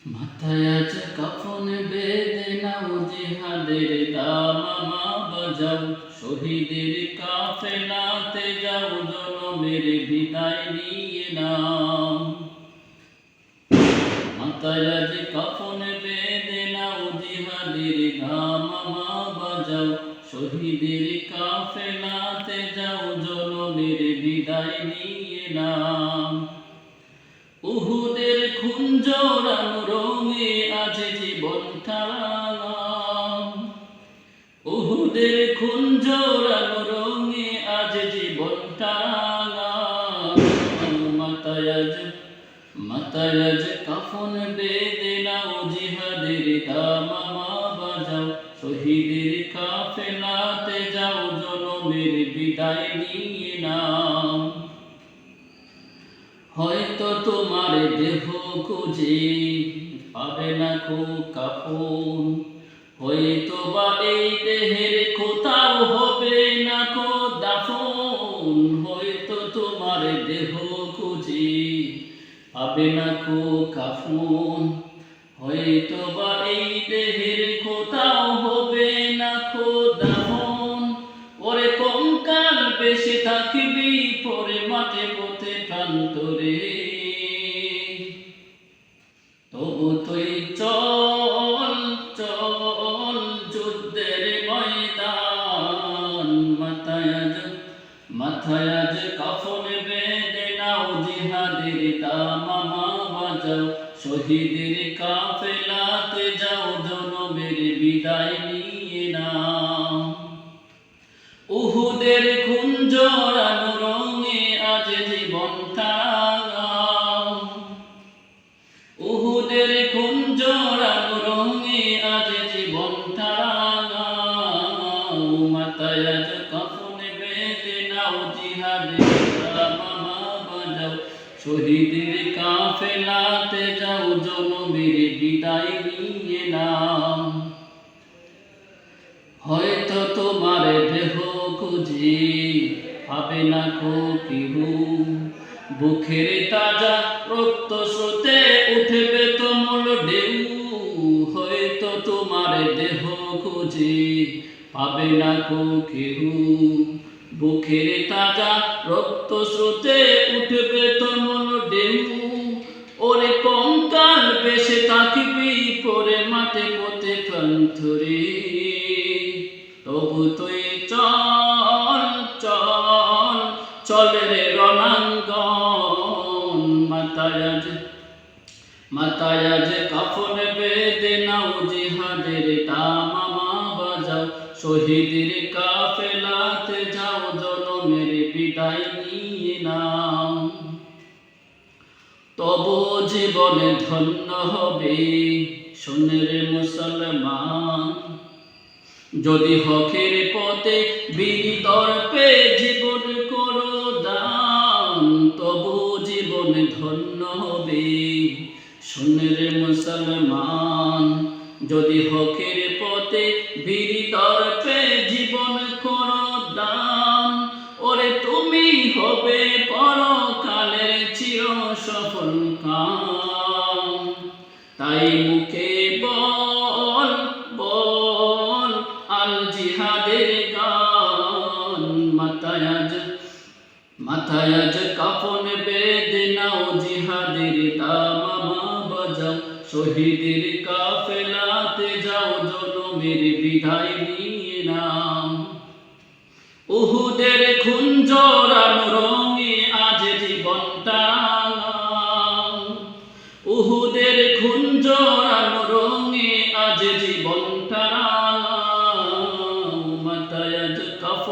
মাথায় আজ কাফন বেঁধে নাও, জিহাদের দামামা বাজাও, শহীদের কাফেলাতে যাও, জনমের বিদায় নিয়ে নাও। মাথায় আজ কাফন বেঁধে নাও, জিহাদের দামামা বাজাও, শহীদের কাফেলাতে যাও, জনমের বিদায় নিয়ে নাও। উহুদের খুন জড়ানো রঙে আজ জীবনটা, উহুদের খুন জড়ানো রঙে আজ জীবনটা। মাথায় আজ কাফন বেঁধে নাও, জিহাদের দামামা বাজাও, শহীদের কাফেলাতে যাও, জনমের বিদায় নিয়ে নাও। হয়তো তোমার দেহ খুঁজে পাবে না কো কাফন, হয়তো বা এই দেহের কোথাও হবে না কো দাফন। হয়তো তোমার দেহ খুঁজে পাবে না কো কাফন, হয়তো বা এই দেহের কোথাও হবে না কো দাফন। ওরে কঙ্কাল বেশি থাকবি পরে মাঠে পথে প্রান্তরে, তবু তুই চল চল যুদ্ধের ময়দান। মাথায় আজ কাফন বেঁধে নাও, জিহাদের দামামা বাজাও, শহীদের কাফেলাতে যাও, জনমের বিদায় নিয়ে নাও। উহুদের খুন জড়ানো রঙে আজ জীবনটা, উহুদের খুন জড়ানো রঙে আজ জীবনটা। মাথায় আজ কাফন বেঁধে নাও, জিহাদের দামামা বাজাও, শহীদের কাফেলাতে যাও, জনমের বিদায় নিয়ে নাও। হয়তো তোমার দেহ খুঁজে পাবে না কো কেহ, বুকের তাজা রক্ত স্রোতে উঠবে তুমুল ঢেউ। হয়তো তোমার দেহ খুঁজে পাবে না কো কেহ, বুকের তাজা রক্ত স্রোতে উঠবে তুমুল ঢেউ। ওরে কঙ্কাল বেশে থাকবি পরে মাঠে পথে প্রান্তরে, তবু তুই চল চল চল রে রণাঙ্গন। মাথায় আজ কাফন বেঁধে নাও, জিহাদের দামামা বাজাও, শহীদের কাফেলাতে যাও, জনমের বিদায় নিয়ে নাও। তবু জীবনে ধন্য হবে শোনে রে মুসলমান, যদি হকের পথে বিতর্পে জীবন করো দান। তবু জীবনে ধন্য হবে শোনে রে মুসলমান, যদি হকের পথে বিতর্পে জীবন করো দান। ওরে তুমি হবে পরকালের চির সফল কাম, তাই মুখে বল বল আল জিহাদের গান। মাথায় আজ কাফন বেঁধে নাও, জিহাদের দামামা বাজাও, শহীদের কাফেলাতে যাও, জনমের বিদায় নিয়ে নাও। উহুদের খুন জড়ানো